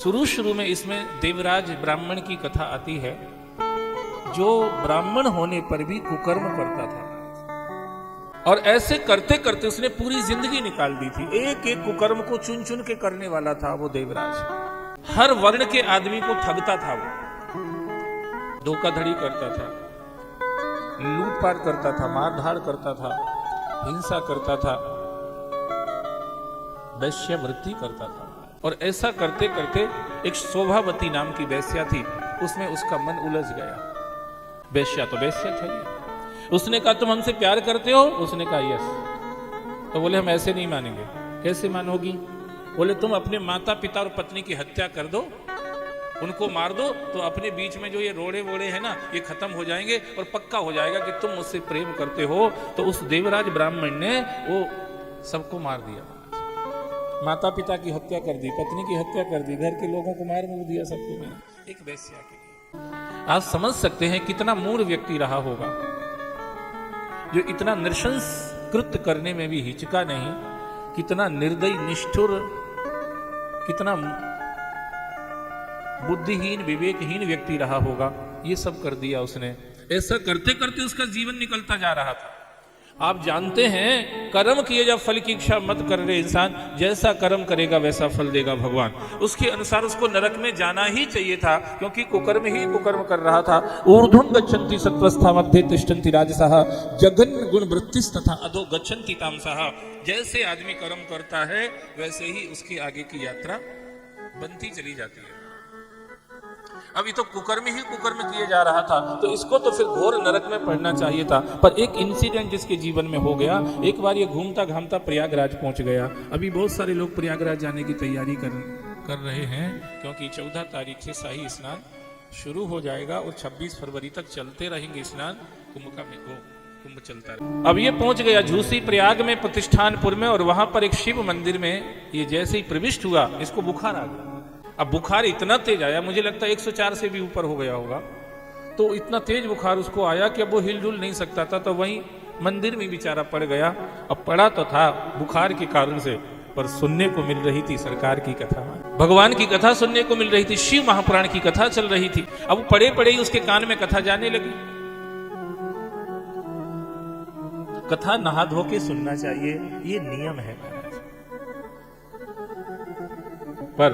शुरू में इसमें देवराज ब्राह्मण की कथा आती है, जो ब्राह्मण होने पर भी कुकर्म करता था और ऐसे करते करते उसने पूरी जिंदगी निकाल दी थी। एक एक कुकर्म को चुन चुन के करने वाला था वो देवराज। हर वर्ण के आदमी को ठगता था वो, धोखाधड़ी करता था, लूटपाट करता था, मारधाड़ करता था, हिंसा करता था, वैश्यावृत्ति करता था। और ऐसा करते करते एक शोभावती नाम की वैश्या थी, उसमें उसका मन उलझ गया। वैश्या तो वैश्या था ही। उसने कहा तुम हमसे प्यार करते हो? उसने कहा यस। तो बोले हम ऐसे नहीं मानेंगे। कैसे मानोगी? बोले तुम अपने माता पिता और पत्नी की हत्या कर दो, उनको मार दो, तो अपने बीच में जो ये रोड़े वोड़े हैं ना, ये खत्म हो जाएंगे और पक्का हो जाएगा कि तुम मुझसे प्रेम करते हो। तो उस देवराज ब्राह्मण ने वो सबको मार दिया, माता पिता की हत्या कर दी, पत्नी की हत्या कर दी, घर के लोगों को मार मुर दिया, सबको मार, एक वैश्या के लिए। आप समझ सकते हैं कितना मूढ़ व्यक्ति रहा होगा, जो इतना नृशंस कृत्य करने में भी हिचका नहीं, कितना निर्दयी, निष्ठुर, कितना बुद्धिहीन, विवेकहीन व्यक्ति रहा होगा। ये सब कर दिया उसने। ऐसा करते करते उसका जीवन निकलता जा रहा था। आप जानते हैं, कर्म किए जब फल की इच्छा मत कर रहे इंसान, जैसा कर्म करेगा वैसा फल देगा भगवान। उसके अनुसार उसको नरक में जाना ही चाहिए था, क्योंकि कुकर्म ही कुकर्म कर रहा था। ऊर्ध्वं गच्छन्ति सत्त्वस्था मध्ये तिष्ठन्ति राजसः जघन्य गुण वृत्तिस्तथा अधो गच्छन्ति तामसः। जैसे आदमी कर्म करता है वैसे ही उसकी आगे की यात्रा बनती चली जाती है। अब ये तो कुकर्म ही कुकर्म किए जा रहा था, तो इसको तो फिर घोर नरक में पड़ना चाहिए था। पर एक इंसिडेंट जिसके जीवन में हो गया, एक बार ये घूमता घामता प्रयागराज पहुंच गया। अभी बहुत सारे लोग प्रयागराज जाने की तैयारी कर रहे हैं, क्योंकि 14 तारीख से शाही स्नान शुरू हो जाएगा और 26 फरवरी तक चलते रहेंगे स्नान। कुंभ चलता रहे। अब ये पहुंच गया झूसी प्रयाग में, प्रतिष्ठानपुर में, और वहां पर एक शिव मंदिर में ये जैसे ही प्रविष्ट हुआ, इसको बुखार आ गया। अब बुखार इतना तेज आया, मुझे लगता है 104 से भी ऊपर हो गया होगा। तो इतना तेज बुखार उसको आया कि अब वो हिलजुल नहीं सकता था, तो वहीं मंदिर में बेचारा पड़ गया। अब पड़ा तो था बुखार के कारण से, पर सुनने को मिल रही थी सरकार की कथा, भगवान की कथा सुनने को मिल रही थी, शिव महापुराण की कथा चल रही थी। अब पड़े पड़े ही उसके कान में कथा जाने लगी। कथा नहा धो के सुनना चाहिए, ये नियम है महाराज। पर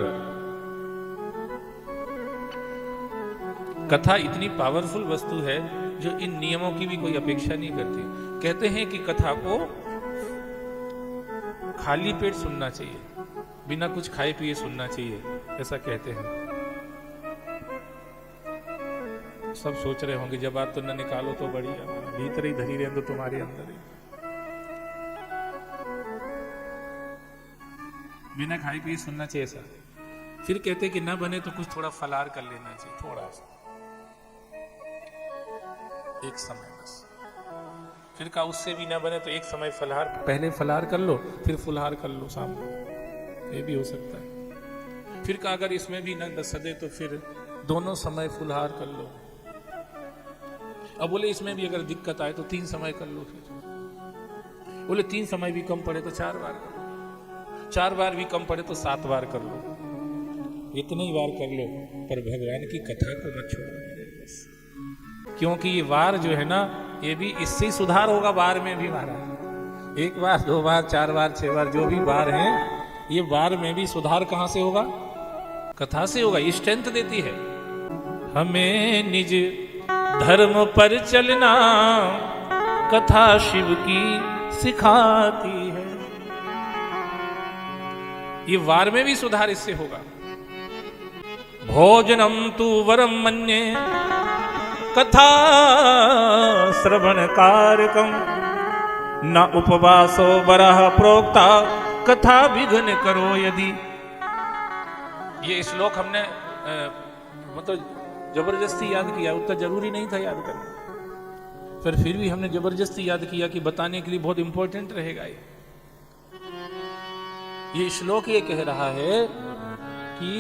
कथा इतनी पावरफुल वस्तु है जो इन नियमों की भी कोई अपेक्षा नहीं करती। कहते हैं कि कथा को खाली पेट सुनना चाहिए, बिना कुछ खाए पिए सुनना चाहिए, ऐसा कहते हैं। सब सोच रहे होंगे जब बात तो न निकालो तो बढ़िया, भीतर ही धरी रहने दो तुम्हारे अंदर ही। बिना खाए पिए सुनना चाहिए ऐसा। फिर कहते कि न बने तो कुछ थोड़ा फलार कर लेना चाहिए, थोड़ा सा, एक समय बस। फिर कहा उससे भी ना बने तो एक समय फलहार, पहले फलहार कर लो फिर फुलहार कर लो शाम को, ये भी हो सकता है। फिर कहा अगर इसमें भी ना सदे तो फिर दोनों समय फुलहार कर लो। अब बोले इसमें भी अगर दिक्कत आए तो 3 समय कर लो। फिर बोले 3 समय भी कम पड़े तो 4 बार कर लो, 4 बार भी कम पड़े तो 7 बार कर लो, इतने ही बार कर लो, पर भगवान की कथा को मत छोड़ो। क्योंकि ये वार जो है ना, ये भी इससे ही सुधार होगा। वार में भी महाराज 1 बार 2 बार 4 बार 6 बार जो भी वार हैं, ये वार में भी सुधार कहां से होगा? कथा से होगा। ये स्ट्रेंथ देती है हमें निज धर्म पर चलना, कथा शिव की सिखाती है। ये वार में भी सुधार इससे होगा। भोजनम तु वरम मन्ये कथा श्रवण कारकम, न उपवासो बरह प्रोक्ता कथा विघ्न करो यदि। ये श्लोक हमने मतलब जबरदस्ती याद किया, उतना जरूरी नहीं था याद करना, फिर भी हमने जबरदस्ती याद किया कि बताने के लिए बहुत इंपॉर्टेंट रहेगा। ये श्लोक ये कह रहा है कि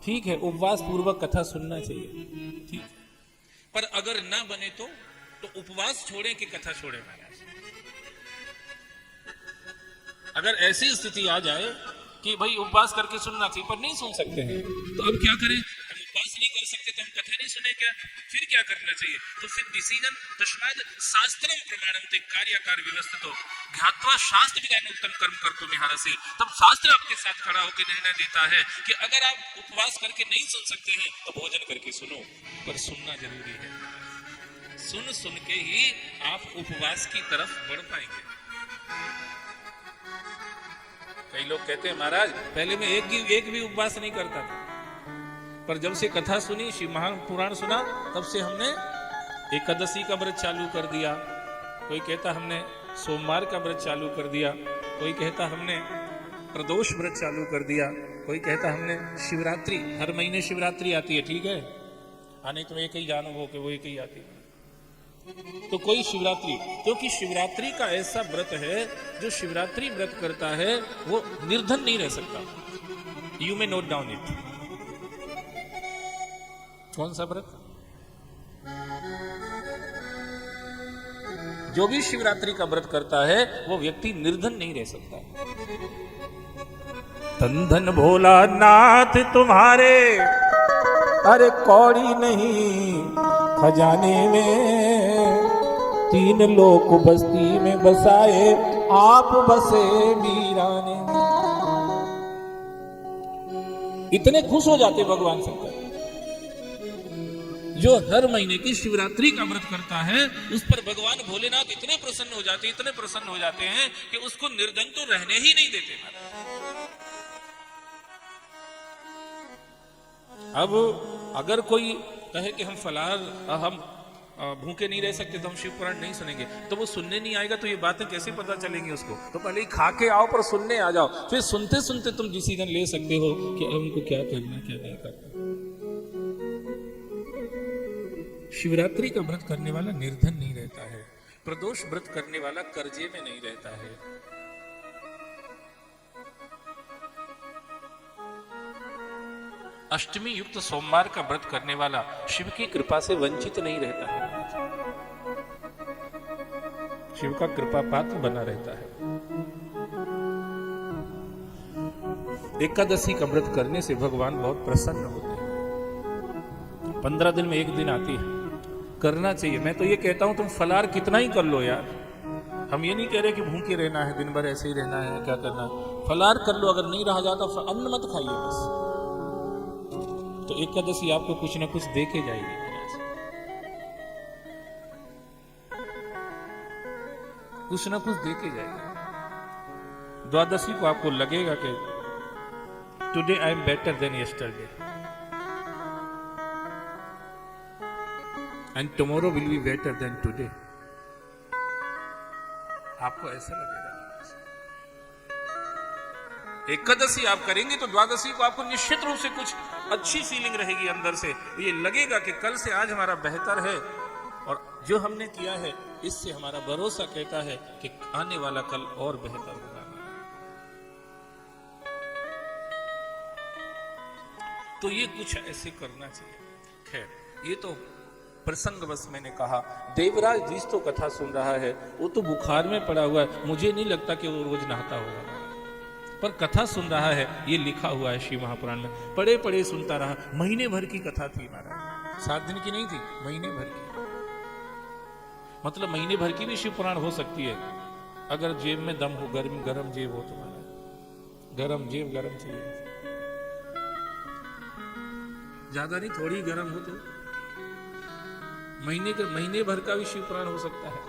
ठीक है उपवास पूर्वक कथा सुनना चाहिए, ठीक, पर अगर ना बने तो उपवास छोड़ें कि कथा छोड़ें महाराज। अगर ऐसी स्थिति आ जाए कि भाई उपवास करके सुनना चाहिए, पर नहीं सुन सकते हैं। तो अब क्या करें, हम उपवास नहीं कर सकते तो हम कथा नहीं सुने क्या, फिर क्या करना चाहिए? तो फिर डिसीजन तस्माद शास्त्रम प्रमाणम ते कार्याकार व्यवस्थितो ज्ञात्वा शास्त्र विधान उत्तम कर्म कर्तुम निहारसि। तब शास्त्र आपके साथ खड़ा होकर निर्णय देता है कि अगर आप उपवास करके नहीं सुन सकते हैं तो भोजन करके सुनो, पर सुनना जरूरी है। सुन सुन के ही आप उपवास की तरफ बढ़ पाएंगे। कई लोग कहते हैं महाराज पहले मैं एक भी उपवास नहीं करता था, पर जब से कथा सुनी, शिव महापुराण सुना, तब से हमने एकादशी का व्रत चालू कर दिया। कोई कहता हमने सोमवार का व्रत चालू कर दिया, कोई कहता हमने प्रदोष व्रत चालू कर दिया, कोई कहता हमने शिवरात्रि, हर महीने शिवरात्रि आती है, ठीक है, नहीं तुम एक ही जानो वो कि वो एक ही आती है, तो कोई शिवरात्रि, क्योंकि शिवरात्रि का ऐसा व्रत है जो शिवरात्रि व्रत करता है वो निर्धन नहीं रह सकता। You may note down it. कौन सा व्रत? जो भी शिवरात्रि का व्रत करता है वो व्यक्ति निर्धन नहीं रह सकता। धन धन भोला नाथ तुम्हारे, अरे कौड़ी नहीं खजाने में, तीन लोक बस्ती में बसाए आप बसे वीराने में। इतने खुश हो जाते भगवान शंकर। जो हर महीने की शिवरात्रि का व्रत करता है उस पर भगवान भोलेनाथ इतने प्रसन्न हो जाते हैं कि उसको निर्धन तो रहने ही नहीं देते। अब अगर कोई कहे कि हम फलाहार हम भूखे नहीं रह सकते तो हम शिव पुराण नहीं सुनेंगे, तो वो सुनने नहीं आएगा, तो ये बातें कैसे पता चलेंगी उसको? तो पहले ही खा के आओ, पर सुनने आ जाओ, फिर सुनते सुनते तुम डिसीजन ले सकते हो कि हमको क्या करना क्या नहीं करना। शिवरात्रि का व्रत करने वाला निर्धन नहीं रहता है, प्रदोष व्रत करने वाला कर्जे में नहीं रहता है, अष्टमी युक्त सोमवार का व्रत करने वाला शिव की कृपा से वंचित नहीं रहता है, शिव का कृपा पात्र बना रहता है। एकादशी का व्रत करने से भगवान बहुत प्रसन्न होते हैं। 15 दिन में एक दिन आती है, करना चाहिए। मैं तो ये कहता हूं तुम फलाहार कितना ही कर लो यार, हम ये नहीं कह रहे कि भूखे रहना है, दिन भर ऐसे ही रहना है, क्या करना है, फलाहार कर लो, अगर नहीं रहा जाता अन्न मत खाइए बस, तो एकादशी आपको कुछ ना कुछ दे के जाएगी। कुछ ना कुछ दे के जाएगी। द्वादशी को आपको लगेगा कि today I am better than yesterday and tomorrow will be better than today, आपको ऐसा लगेगा। एकादशी आप करेंगे तो द्वादशी को आपको निश्चित रूप से कुछ अच्छी फीलिंग रहेगी अंदर से, ये लगेगा कि कल से आज हमारा बेहतर है, और जो हमने किया है इससे हमारा भरोसा कहता है कि आने वाला कल और बेहतर होगा। तो ये कुछ ऐसे करना चाहिए। खैर ये तो प्रसंग बस मैंने कहा। देवराज जिस तो कथा सुन रहा है वो तो बुखार में पड़ा हुआ है, मुझे नहीं लगता कि वो रोज नहाता होगा, पर कथा सुन रहा है, ये लिखा हुआ है शिव महापुराण में। पढ़े पढ़े सुनता रहा, महीने भर की कथा थी महाराज, 7 दिन की नहीं थी, महीने भर की। मतलब महीने भर की भी शिव पुराण हो सकती है अगर जेब में दम हो, गरम जेब हो तुम्हारा, गरम जेब गरम चाहिए, ज्यादा नहीं, थोड़ी गरम हो तो महीने भर का भी शिव पुराण हो सकता है।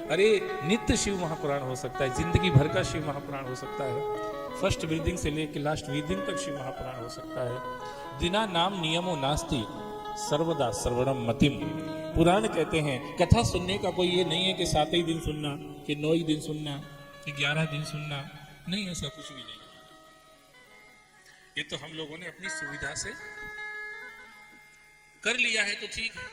अरे नित्य शिव महापुराण हो सकता है, जिंदगी भर का शिव महापुराण हो सकता है, फर्स्ट ब्रीदिंग से लेकर लास्ट ब्रीदिंग तक शिव महापुराण हो सकता है। दिना नाम नियमो नास्ति सर्वदा सर्वणम मतिम। पुराण कहते हैं कथा सुनने का कोई ये नहीं है कि 7 ही दिन सुनना, कि 9 ही दिन सुनना, कि 11 दिन सुनना, नहीं, ऐसा कुछ भी नहीं। ये तो हम लोगों ने अपनी सुविधा से कर लिया है तो ठीक है,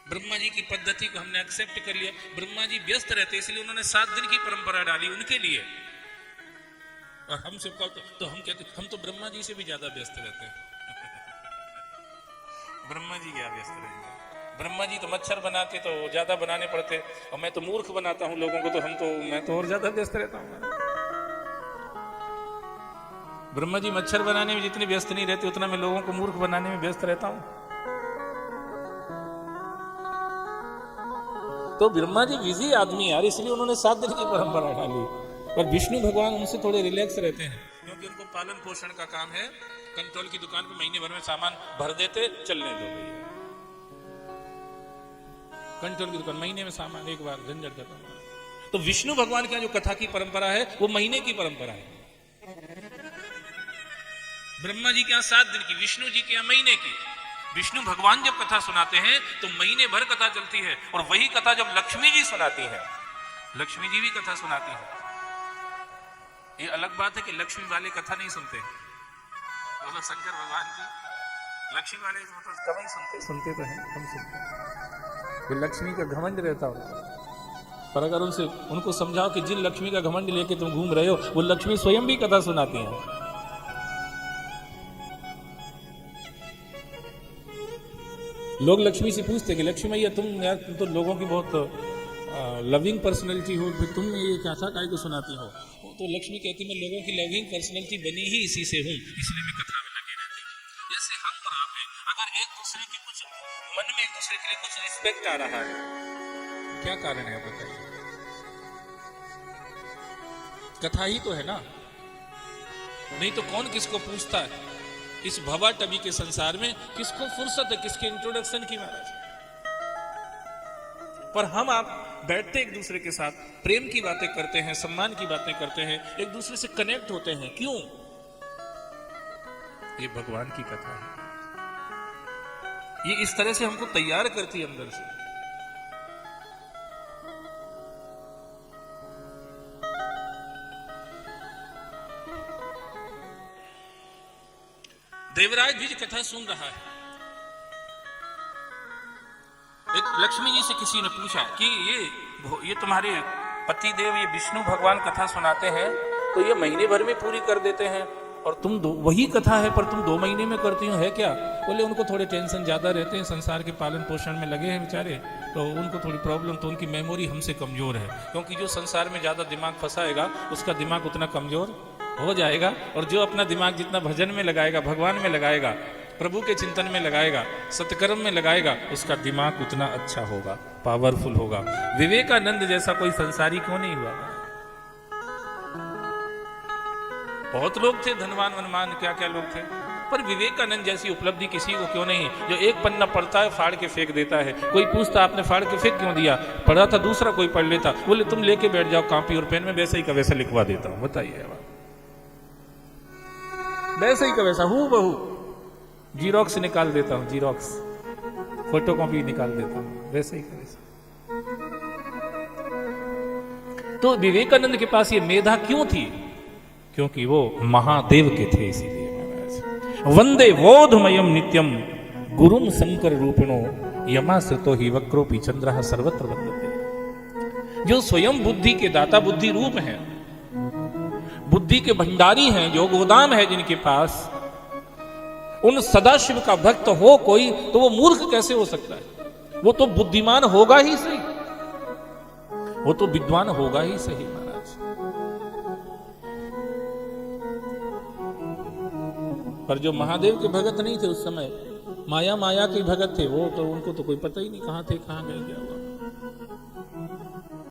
ब्रह्मा जी की पद्धति को हमने एक्सेप्ट कर लिया। ब्रह्मा जी व्यस्त रहते इसलिए उन्होंने 7 दिन की परंपरा डाली उनके लिए, और हम सबका तो हम कहते हम तो ब्रह्मा जी से भी ज्यादा व्यस्त रहते हैं। ब्रह्मा जी क्या व्यस्त रहेंगे, ब्रह्मा जी तो मच्छर बनाते तो ज्यादा बनाने पड़ते, और मैं तो मूर्ख बनाता हूं लोगों को, तो मैं तो और ज्यादा व्यस्त रहता हूं। ब्रह्मा जी मच्छर बनाने में जितने व्यस्त नहीं रहते उतना मैं लोगों को मूर्ख बनाने में व्यस्त रहता हूं। तो ब्रह्मा जी बिजी आदमी यार, इसलिए उन्होंने 7 दिन की परंपरा डाली। और विष्णु भगवान उनसे थोड़े रिलैक्स रहते हैं, क्योंकि उनको पालन पोषण का काम है। कंट्रोल की दुकान पे महीने भर में सामान भर देते, चलने दो भैया। कंट्रोल की दुकान महीने में सामान एक बार, झंझट खत्म। तो विष्णु भगवान की जो कथा की परंपरा है वो महीने की परंपरा है। ब्रह्मा जी के यहाँ 7 दिन की, विष्णु जी के यहाँ महीने की। विष्णु भगवान जब कथा सुनाते हैं तो महीने भर कथा चलती है। और वही कथा जब लक्ष्मी जी सुनाती है, लक्ष्मी जी भी कथा सुनाती है। ये अलग बात है कि लक्ष्मी वाले कथा नहीं सुनते, वो लोग शंकर भगवान की। लक्ष्मी वाले मतलब कभी सुनते तो हैं, हम सुनते हैं। वो लक्ष्मी का घमंड रहता है, पर अगर उनको समझाओ कि जिन लक्ष्मी का घमंड लेके तुम घूम रहे हो, वो लक्ष्मी स्वयं भी कथा सुनाती हैं। लोग लक्ष्मी से पूछते कि लक्ष्मी मैया तुम तो लोगों की बहुत लविंग पर्सनैलिटी हो, फिर तुम ये कैसा काय को सुनाती हो? तो लक्ष्मी कहती मैं लोगों की लविंग पर्सनैलिटी बनी ही इसी से हूँ, इसलिए मैं कथा में लगी रहती हूँ। जैसे हम और आप हैं, अगर एक दूसरे की कुछ मन में एक दूसरे के लिए कुछ रिस्पेक्ट आ रहा है, क्या कारण है बताइए? कथा ही तो है ना, नहीं तो कौन किसको पूछता है? इस भवा टबी के संसार में किसको फुर्सत है किसके इंट्रोडक्शन की महाराज? पर हम आप बैठते एक दूसरे के साथ प्रेम की बातें करते हैं, सम्मान की बातें करते हैं, एक दूसरे से कनेक्ट होते हैं। क्यों? ये भगवान की कथा है। ये इस तरह से हमको तैयार करती है अंदर से। देवराज भी कथा सुन रहा है। एक लक्ष्मी जी से किसी ने पूछा कि ये तुम्हारे पति देव ये विष्णु भगवान कथा सुनाते हैं तो ये महीने भर में पूरी कर देते हैं, और तुम वही कथा है पर तुम 2 महीने में करती हो, है क्या? बोले उनको थोड़े टेंशन ज्यादा रहते हैं, संसार के पालन पोषण में लगे हैं बेचारे, तो उनको थोड़ी प्रॉब्लम, तो उनकी मेमोरी हमसे कमजोर है। क्योंकि जो संसार में ज्यादा दिमाग फंसाएगा उसका दिमाग उतना कमजोर हो जाएगा, और जो अपना दिमाग जितना भजन में लगाएगा, भगवान में लगाएगा, प्रभु के चिंतन में लगाएगा, सत्कर्म में लगाएगा, उसका दिमाग उतना अच्छा होगा, पावरफुल होगा। विवेकानंद जैसा कोई संसारी क्यों नहीं हुआ? बहुत लोग थे, धनवान वनवान क्या क्या लोग थे, पर विवेकानंद जैसी उपलब्धि किसी को क्यों नहीं? जो एक पन्ना पढ़ता है फाड़ के फेंक देता है। कोई पूछता आपने फाड़ के फेंक क्यों दिया? पढ़ा था दूसरा कोई पढ़ लेता। बोले तुम लेके बैठ जाओ कॉपी और पेन में, वैसे ही का वैसा लिखवा देता हूं। बताइए, वैसे ही का वैसा हूं बहू जीरोक्स निकाल देता हूं, जीरोक्स फोटो कॉपी निकाल देता हूं, वैसे ही का वैसा। तो विवेकानंद के पास ये मेधा क्यों थी? क्योंकि वो महादेव के थे। इसीलिए महाराज वंदे बोधमयम नित्यम गुरुम शंकर रूपिणो यमाश्रितो ही वक्रोपि चंद्रः सर्वत्र वंदते। जो स्वयं बुद्धि के दाता, बुद्धि रूप हैं, बुद्धि के भंडारी हैं, जो गोदाम है जिनके पास, उन सदाशिव का भक्त हो कोई तो वो मूर्ख कैसे हो सकता है? वो तो बुद्धिमान होगा ही सही, वो तो विद्वान होगा ही सही महाराज। पर जो महादेव के भगत नहीं थे उस समय, माया के भगत थे, वो तो उनको तो कोई पता ही नहीं कहां थे, कहां गए, क्या हुआ।